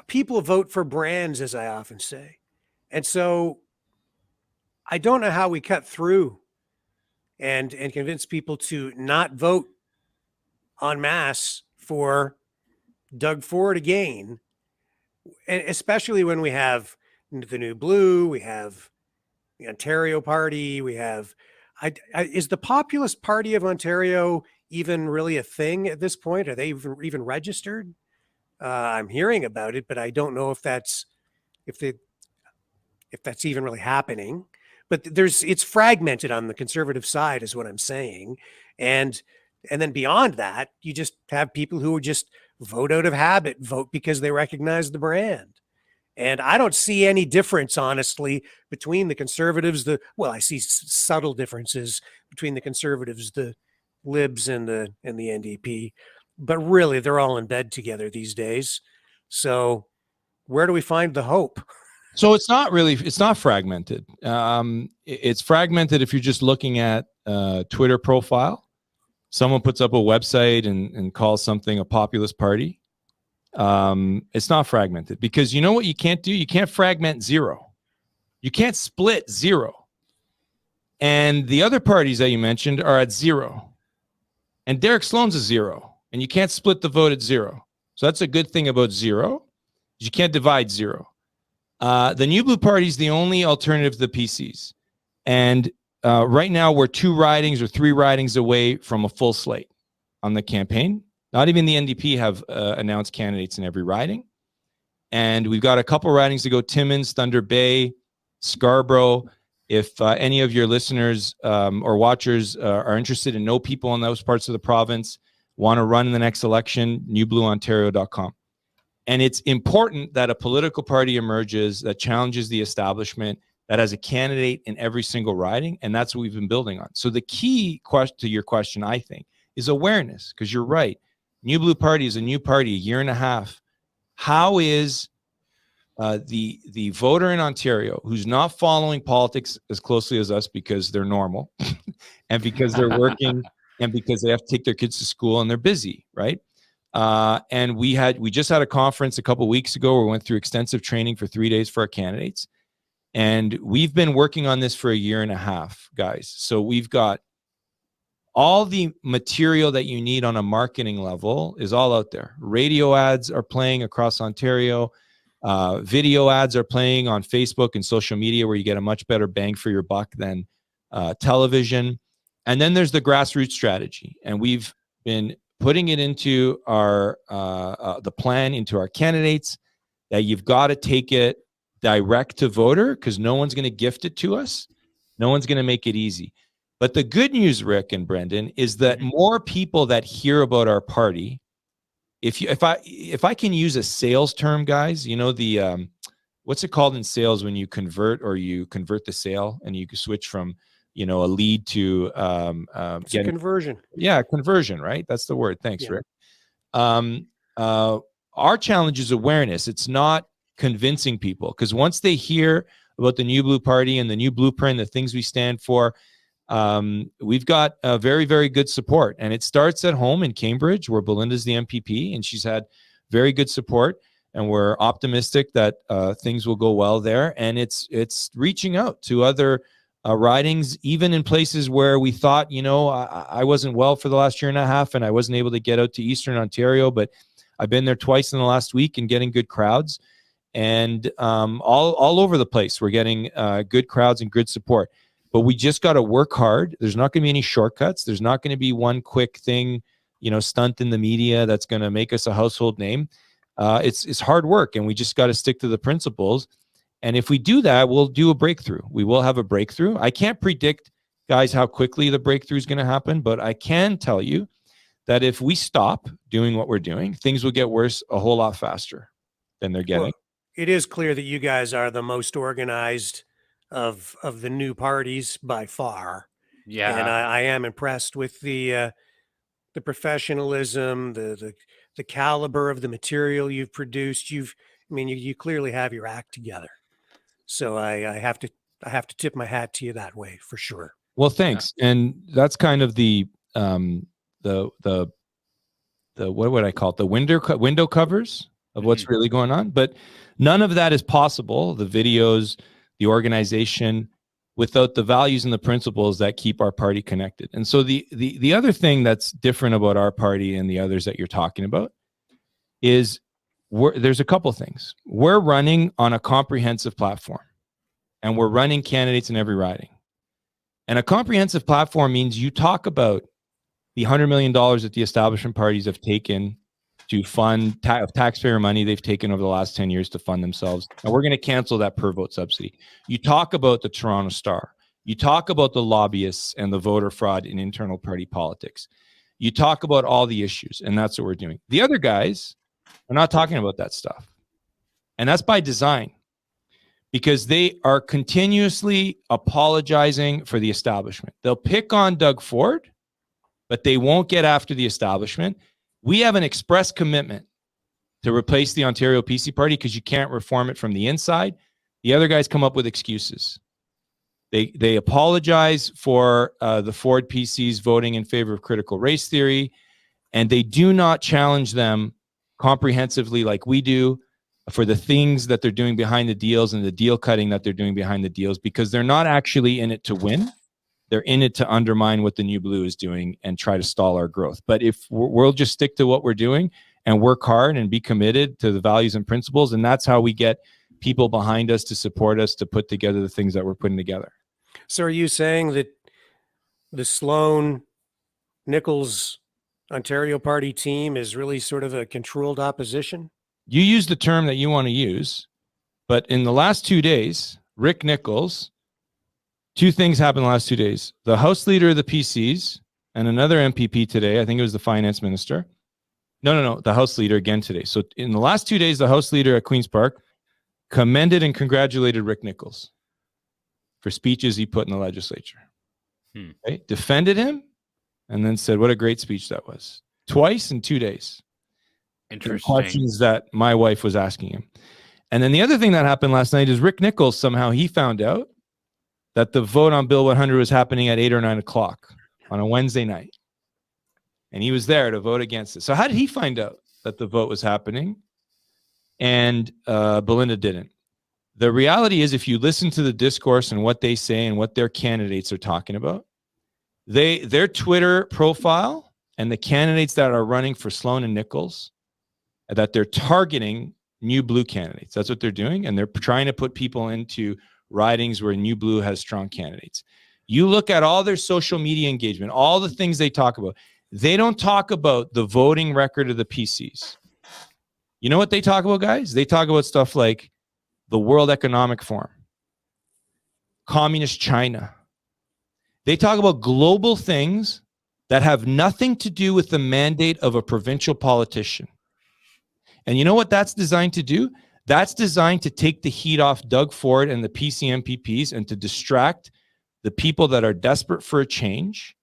people vote for brands, as I often say. And so I don't know how we cut through and convince people to not vote en masse for Doug Ford again, and especially when we have the New Blue, we have the Ontario Party, we have. Is the Populist Party of Ontario even really a thing at this point? Are they even registered? I'm hearing about it, but I don't know if that's if they if that's even really happening. But it's fragmented on the conservative side, is what I'm saying, and then beyond that, you just have people who just vote out of habit, vote because they recognize the brand. And I don't see any difference, honestly, between the conservatives. I see subtle differences between the conservatives, the Libs, and the NDP, but really they're all in bed together these days. So where do we find the hope? So it's not fragmented. It's fragmented if you're just looking at Twitter profile. Someone puts up a website and calls something a populist party. It's not fragmented because you know what you can't do? You can't fragment zero. You can't split zero. And the other parties that you mentioned are at zero. And Derek Sloan's a zero. And you can't split the vote at zero. So that's a good thing about zero. You can't divide zero. The New Blue Party is the only alternative to the PCs. And right now we're 2 ridings or 3 ridings away from a full slate on the campaign. Not even the NDP have announced candidates in every riding. And we've got a couple ridings to go: Timmins, Thunder Bay, Scarborough. If any of your listeners or watchers are interested and know people in those parts of the province, want to run in the next election, newblueontario.com. And it's important that a political party emerges that challenges the establishment, that has a candidate in every single riding, and that's what we've been building on. So the key question to your question, I think, is awareness, because you're right. New Blue Party is a new party, a year and a half. How is the voter in Ontario who's not following politics as closely as us because they're normal and because they're working and because they have to take their kids to school and they're busy, right? And we just had a conference a couple of weeks ago where we went through extensive training for 3 days for our candidates. And we've been working on this for a year and a half, guys. So we've got all the material that you need on a marketing level is all out there. Radio ads are playing across Ontario. Video ads are playing on Facebook and social media, where you get a much better bang for your buck than television. And then there's the grassroots strategy. And we've been putting it into our the plan, into our candidates, that you've got to take it direct to voter, because no one's going to gift it to us. No one's going to make it easy. But the good news, Rick and Brendan, is that more people that hear about our party, if I can use a sales term, guys, you know, the what's it called in sales when you convert the sale and you can switch from, you know, a lead to it's a conversion. Yeah, conversion, right? That's the word. Thanks, yeah. Rick. Our challenge is awareness. It's not convincing people, because once they hear about the New Blue Party and the new blueprint, the things we stand for, we've got a very, very good support. And it starts at home in Cambridge, where Belinda's the MPP, and she's had very good support. And we're optimistic that things will go well there. And it's reaching out to other ridings, even in places where we thought, you know, I wasn't well for the last year and a half, and I wasn't able to get out to Eastern Ontario, but I've been there twice in the last week and getting good crowds. And all over the place, we're getting good crowds and good support. But we just got to work hard. There's not going to be any shortcuts. There's not going to be one quick thing, you know, stunt in the media that's going to make us a household name. It's hard work, and we just got to stick to the principles. And if we do that, we'll do a breakthrough. We will have a breakthrough. I can't predict, guys, how quickly the breakthrough is going to happen, but I can tell you that if we stop doing what we're doing, things will get worse a whole lot faster than they're getting. Well, it is clear that you guys are the most organized of the new parties by far. Yeah. And I am impressed with the professionalism, the caliber of the material you've produced. You clearly have your act together. So I have to tip my hat to you that way, for sure. Well, thanks. Yeah. And that's kind of the what would I call it? The window covers of what's really going on. But none of that is possible, the videos, the organization, without the values and the principles that keep our party connected. And so the other thing that's different about our party and the others that you're talking about is there's a couple things. We're running on a comprehensive platform, and we're running candidates in every riding. And a comprehensive platform means you talk about the $100 million that the establishment parties have taken to fund taxpayer money they've taken over the last 10 years to fund themselves. And we're going to cancel that per vote subsidy. You talk about the Toronto Star. You talk about the lobbyists and the voter fraud in internal party politics. You talk about all the issues, and that's what we're doing. The other guys are not talking about that stuff. And that's by design, because they are continuously apologizing for the establishment. They'll pick on Doug Ford, but they won't get after the establishment. We have an express commitment to replace the Ontario PC Party because you can't reform it from the inside. The other guys come up with excuses. They apologize for the Ford PCs voting in favor of critical race theory, and they do not challenge them comprehensively like we do for the things that they're doing behind the deals and the deal cutting that they're doing behind the deals, because they're not actually in it to win. They're in it to undermine what the New Blue is doing and try to stall our growth. But if we'll just stick to what we're doing and work hard and be committed to the values and principles, and that's how we get people behind us to support us to put together the things that we're putting together. So are you saying that the Sloan Nichols Ontario Party team is really sort of a controlled opposition? You use the term that you want to use, but in the last 2 days, Rick Nichols, two things happened the last 2 days. The House Leader of the PCs and another MPP today, I think it was the Finance Minister. No, the House Leader again today. So in the last 2 days, the House Leader at Queen's Park commended and congratulated Rick Nichols for speeches he put in the legislature. Right? Defended him and then said, what a great speech that was. Twice in 2 days. Interesting. Questions that my wife was asking him. And then the other thing that happened last night is Rick Nichols, somehow he found out that the vote on Bill 100 was happening at 8 or 9 o'clock on a Wednesday night. And he was there to vote against it. So how did he find out that the vote was happening? And Belinda didn't. The reality is, if you listen to the discourse and what they say and what their candidates are talking about, their Twitter profile and the candidates that are running for Sloan and Nichols, that they're targeting New Blue candidates. That's what they're doing. And they're trying to put people into ridings where New Blue has strong candidates. You look at all their social media engagement, all the things they talk about. They don't talk about the voting record of the PCs. You know what they talk about, guys? They talk about stuff like the World Economic Forum, Communist China. They talk about global things that have nothing to do with the mandate of a provincial politician. And you know what that's designed to do? That's designed to take the heat off Doug Ford and the PC MPPs and to distract the people that are desperate for a change,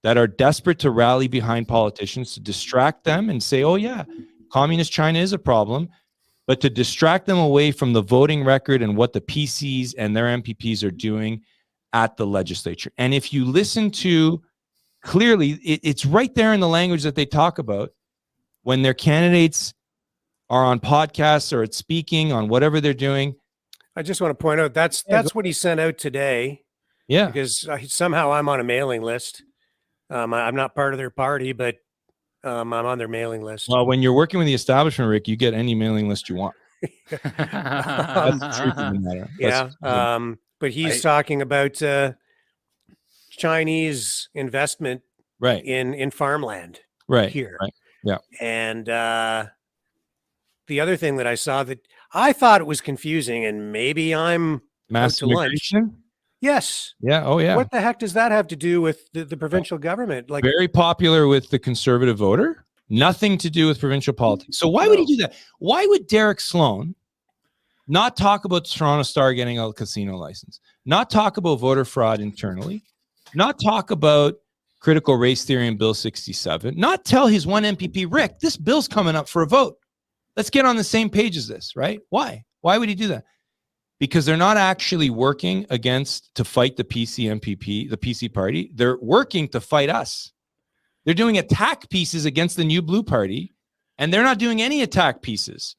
that are desperate to rally behind politicians, to distract them and say, oh yeah, Communist China is a problem, but to distract them away from the voting record and what the PCs and their MPPs are doing at the legislature. And if you listen to clearly, it's right there in the language that they talk about when their candidates are on podcasts or at speaking on whatever they're doing. I just want to point out that's what he sent out today. Yeah. Because somehow I'm on a mailing list. I'm not part of their party, but I'm on their mailing list. Well, when you're working with the establishment, Rick, you get any mailing list you want. That's the truth of the matter. Yeah. But he's talking about Chinese investment in farmland here. Right. Yeah. And the other thing that I saw that I thought it was confusing, and maybe I'm mass out to lunch. Yes. Yeah. Oh, yeah. What the heck does that have to do with the provincial government? Like, very popular with the conservative voter. Nothing to do with provincial politics. So why would he do that? Why would Derek Sloan not talk about Toronto Star getting a casino license, not talk about voter fraud internally, not talk about critical race theory in Bill 67, not tell his one MPP, Rick, this bill's coming up for a vote. Let's get on the same page as this, right? Why? Why would he do that? Because they're not actually working to fight the PC MPP, the PC party. They're working to fight us. They're doing attack pieces against the New Blue Party And they're not doing any attack pieces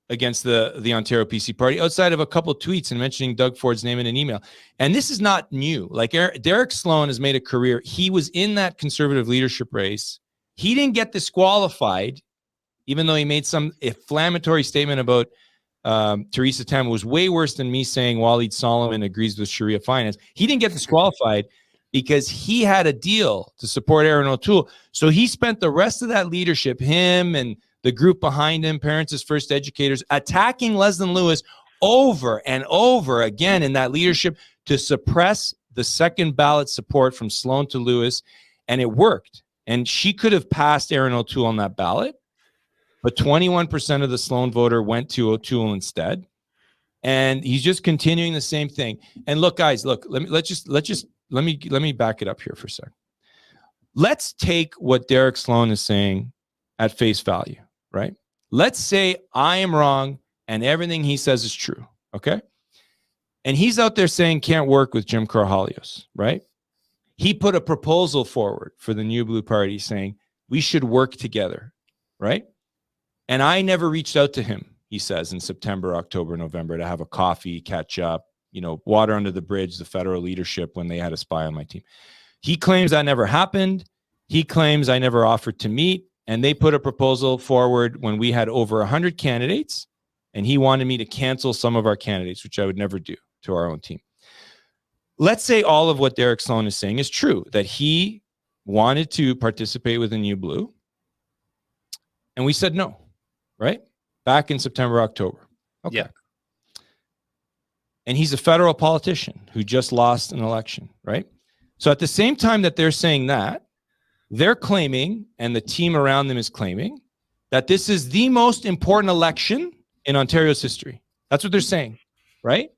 against the Ontario PC party outside of a couple of tweets and mentioning Doug Ford's name in an email. And this is not new. Like Derek Sloan has made a career. He was in that Conservative leadership race. He didn't get disqualified, even though he made some inflammatory statement about Theresa Tam. It was way worse than me saying Waleed Solomon agrees with Sharia finance. He didn't get disqualified because he had a deal to support Aaron O'Toole. So he spent the rest of that leadership, him and the group behind him, Parents as First Educators, attacking Leslyn Lewis over and over again in that leadership to suppress the second ballot support from Sloan to Lewis. And it worked. And she could have passed Aaron O'Toole on that ballot, but 21% of the Sloan voter went to O'Toole instead. And he's just continuing the same thing. And look, guys, let me back it up here for a second. Let's take what Derek Sloan is saying at face value, right? Let's say I am wrong and everything he says is true, okay? And he's out there saying can't work with Jim Karahalios, right? He put a proposal forward for the New Blue Party saying we should work together, right? And I never reached out to him, he says, in September, October, November to have a coffee, catch up, water under the bridge, the federal leadership when they had a spy on my team. He claims that never happened. He claims I never offered to meet. And they put a proposal forward when we had over 100 candidates. And he wanted me to cancel some of our candidates, which I would never do to our own team. Let's say all of what Derek Sloan is saying is true, that he wanted to participate with the New Blue. And we said no, right? Back in September, October. Okay. Yeah. And he's a federal politician who just lost an election, right? So at the same time that they're saying that, they're claiming, and the team around them is claiming, that this is the most important election in Ontario's history. That's what they're saying, right?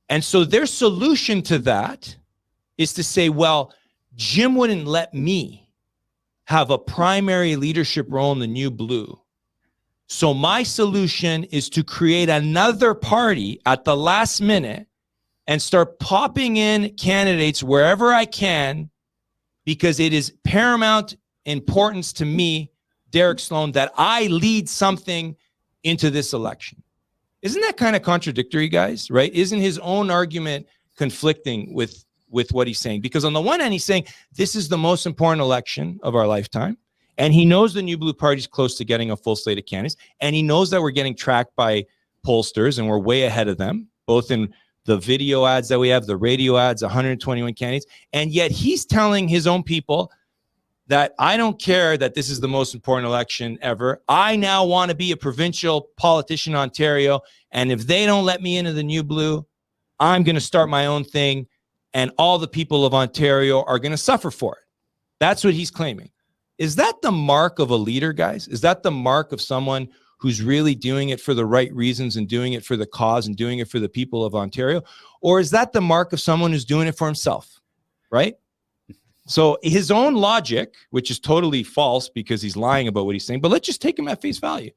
And so their solution to that is to say, well, Jim wouldn't let me have a primary leadership role in the New Blue. So my solution is to create another party at the last minute and start popping in candidates wherever I can, because it is paramount importance to me, Derek Sloan, that I lead something into this election. Isn't that kind of contradictory, guys, right? Isn't his own argument conflicting with what he's saying? Because on the one hand, he's saying this is the most important election of our lifetime. And he knows the New Blue Party is close to getting a full slate of candidates. And he knows that we're getting tracked by pollsters and we're way ahead of them, both in the video ads that we have, the radio ads, 121 candidates. And yet he's telling his own people that I don't care that this is the most important election ever. I now want to be a provincial politician in Ontario. And if they don't let me into the New Blue, I'm going to start my own thing. And all the people of Ontario are going to suffer for it. That's what he's claiming. Is that the mark of a leader, guys? Is that the mark of someone who's really doing it for the right reasons and doing it for the cause and doing it for the people of Ontario? Or is that the mark of someone who's doing it for himself, right? So his own logic, which is totally false because he's lying about what he's saying, but let's just take him at face value.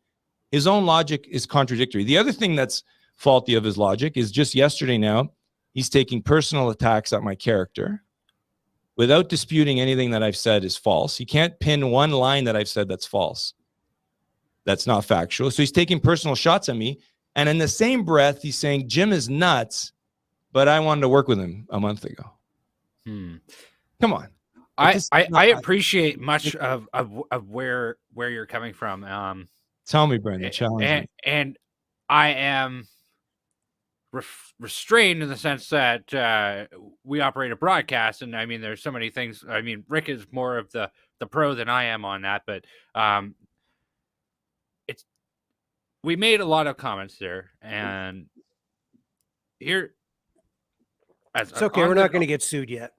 His own logic is contradictory. The other thing that's faulty of his logic is just yesterday now, he's taking personal attacks at my character without disputing anything that I've said is false. He can't pin one line that I've said that's false. That's not factual. So he's taking personal shots at me. And in the same breath, he's saying, Jim is nuts, but I wanted to work with him a month ago. Come on. I appreciate much of where you're coming from. Tell me, Brendan, challenge me. And I am restrained in the sense that we operate a broadcast, and I mean, there's so many things. I mean, Rick is more of the pro than I am on that, but we made a lot of comments there, and here it's okay. We're not going to get sued yet.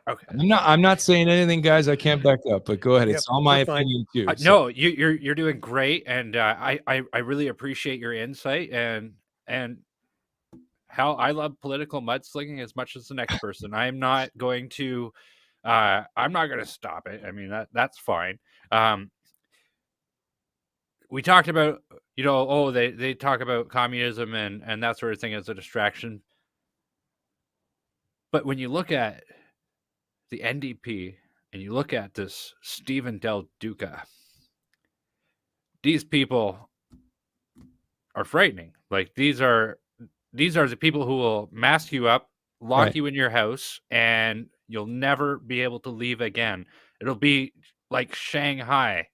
Okay. I'm not saying anything, guys, I can't back up, but go ahead. Yep, it's all my fine. opinion too. No, you're doing great, and I really appreciate your insight and how I love political mudslinging as much as the next person. I'm not going to stop it. I mean, that's fine. We talked about, they talk about communism and that sort of thing as a distraction. But when you look at the NDP and you look at this Stephen Del Duca, these people are frightening. Like these are the people who will mask you up, lock Right. you in your house, and you'll never be able to leave again. It'll be like Shanghai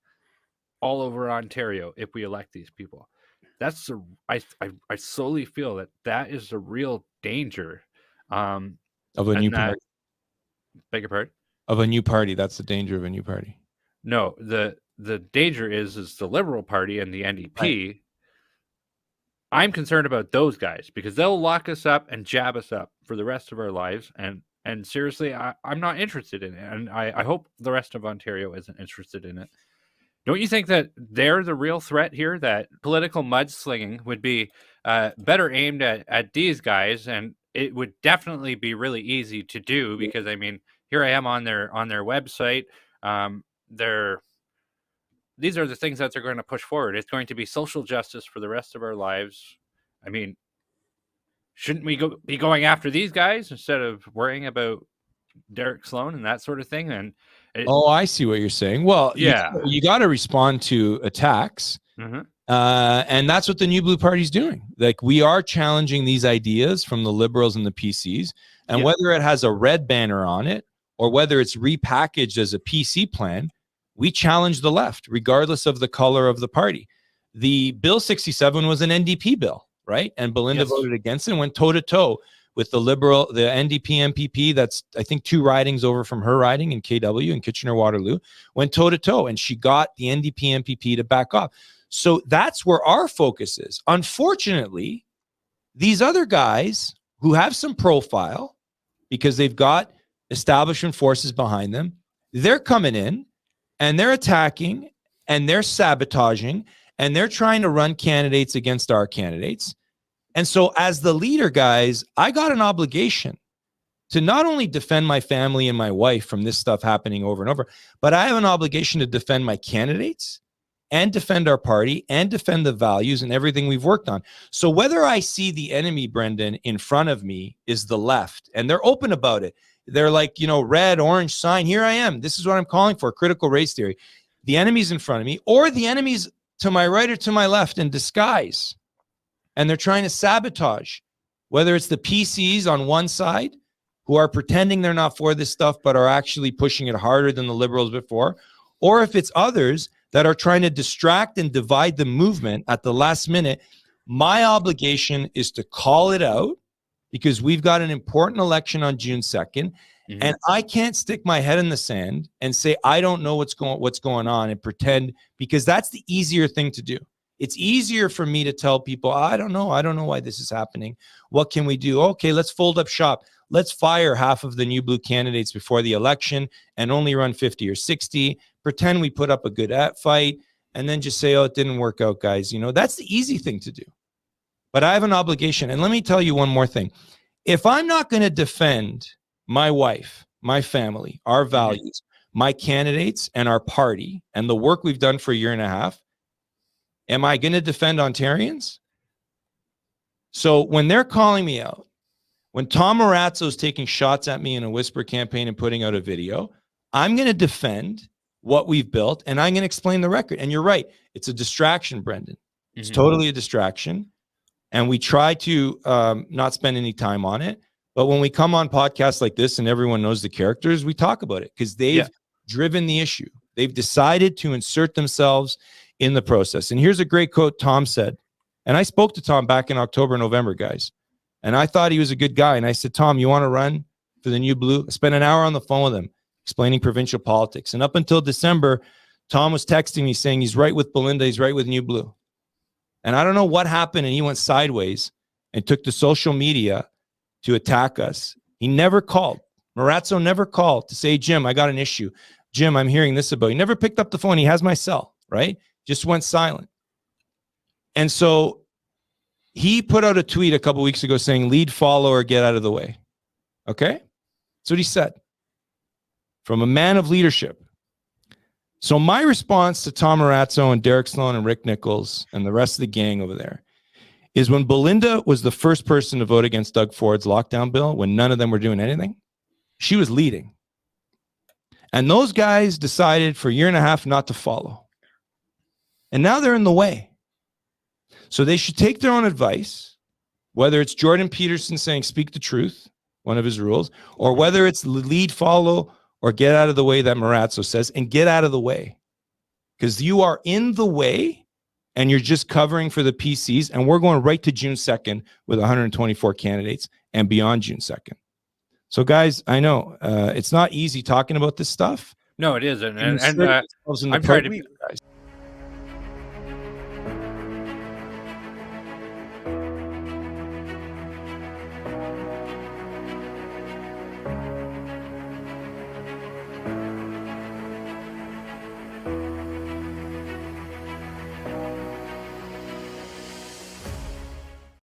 all over Ontario if we elect these people. That's the I solely feel that is the real danger. Of a new And that, party. beg your pardon? Of a new party. That's the danger of a new party. No, the danger is the Liberal Party and the NDP. Right. I'm concerned about those guys because they'll lock us up and jab us up for the rest of our lives. And seriously, I'm not interested in it. And I hope the rest of Ontario isn't interested in it. Don't you think that they're the real threat here? That political mudslinging would be better aimed at these guys, and it would definitely be really easy to do because I mean, here I am on their website. These are the things that they're going to push forward. It's going to be social justice for the rest of our lives. I mean, shouldn't we be going after these guys instead of worrying about Derek Sloan and that sort of thing? And I see what you're saying. Well, yeah, you got to respond to attacks. mm-hmm. And that's what the New Blue Party's doing. Like, we are challenging these ideas from the Liberals and the PCs. And whether it has a red banner on it or whether it's repackaged as a PC plan, we challenge the left, regardless of the color of the party. The Bill 67 was an NDP bill, right? And Belinda voted against it and went toe-to-toe with the Liberal, the NDP MPP, that's, I think, 2 ridings over from her riding in KW in Kitchener-Waterloo, went toe-to-toe, and she got the NDP MPP to back off. So that's where our focus is. Unfortunately, these other guys who have some profile, because they've got establishment forces behind them, they're coming in, and they're attacking, and they're sabotaging, and they're trying to run candidates against our candidates. And so as the leader, guys, I got an obligation to not only defend my family and my wife from this stuff happening over and over, but I have an obligation to defend my candidates and defend our party and defend the values and everything we've worked on. So whether I see the enemy, Brendan, in front of me is the left, and they're open about it. They're like, red, orange sign. Here I am. This is what I'm calling for, critical race theory. The enemy's in front of me, or the enemy's to my right or to my left in disguise. And they're trying to sabotage, whether it's the PCs on one side who are pretending they're not for this stuff, but are actually pushing it harder than the Liberals before, or if it's others that are trying to distract and divide the movement at the last minute. My obligation is to call it out, because we've got an important election on June 2nd, and I can't stick my head in the sand and say I don't know what's going on and pretend, because that's the easier thing to do. It's easier for me to tell people, I don't know why this is happening. What can we do? Okay, let's fold up shop. Let's fire half of the New Blue candidates before the election and only run 50 or 60. Pretend we put up a good fight, and then just say, oh, it didn't work out, guys. That's the easy thing to do. But I have an obligation. And let me tell you one more thing. If I'm not going to defend my wife, my family, our values, my candidates, and our party, and the work we've done for a year and a half, am I going to defend Ontarians? So when they're calling me out, when Tom Marazzo's taking shots at me in a whisper campaign and putting out a video, I'm going to defend what we've built, and I'm going to explain the record. And you're right. It's a distraction, Brendan. It's totally a distraction. And we try to not spend any time on it. But when we come on podcasts like this and everyone knows the characters, we talk about it because they've driven the issue. They've decided to insert themselves in the process. And here's a great quote Tom said. And I spoke to Tom back in October, November, guys. And I thought he was a good guy. And I said, Tom, you want to run for the New Blue? I spent an hour on the phone with him explaining provincial politics. And up until December, Tom was texting me saying he's right with Belinda, he's right with New Blue. And I don't know what happened, and he went sideways and took to social media to attack us. He never called. Marazzo never called to say, Jim, I got an issue. Jim, I'm hearing this about you. He never picked up the phone. He has my cell, right? Just went silent. And so he put out a tweet a couple weeks ago saying, lead, follow, or get out of the way. Okay? That's what he said. From a man of leadership. So my response to Tom Marazzo and Derek Sloan and Rick Nichols and the rest of the gang over there is when Belinda was the first person to vote against Doug Ford's lockdown bill, when none of them were doing anything, she was leading. And those guys decided for a year and a half not to follow. And now they're in the way. So they should take their own advice, whether it's Jordan Peterson saying, speak the truth, one of his rules, or whether it's lead, follow, or get out of the way that Marazzo says, and get out of the way. Because you are in the way and you're just covering for the PCs. And we're going right to June 2nd with 124 candidates and beyond June 2nd. So guys, I know it's not easy talking about this stuff. No, it isn't. And I'm I'm trying to guys.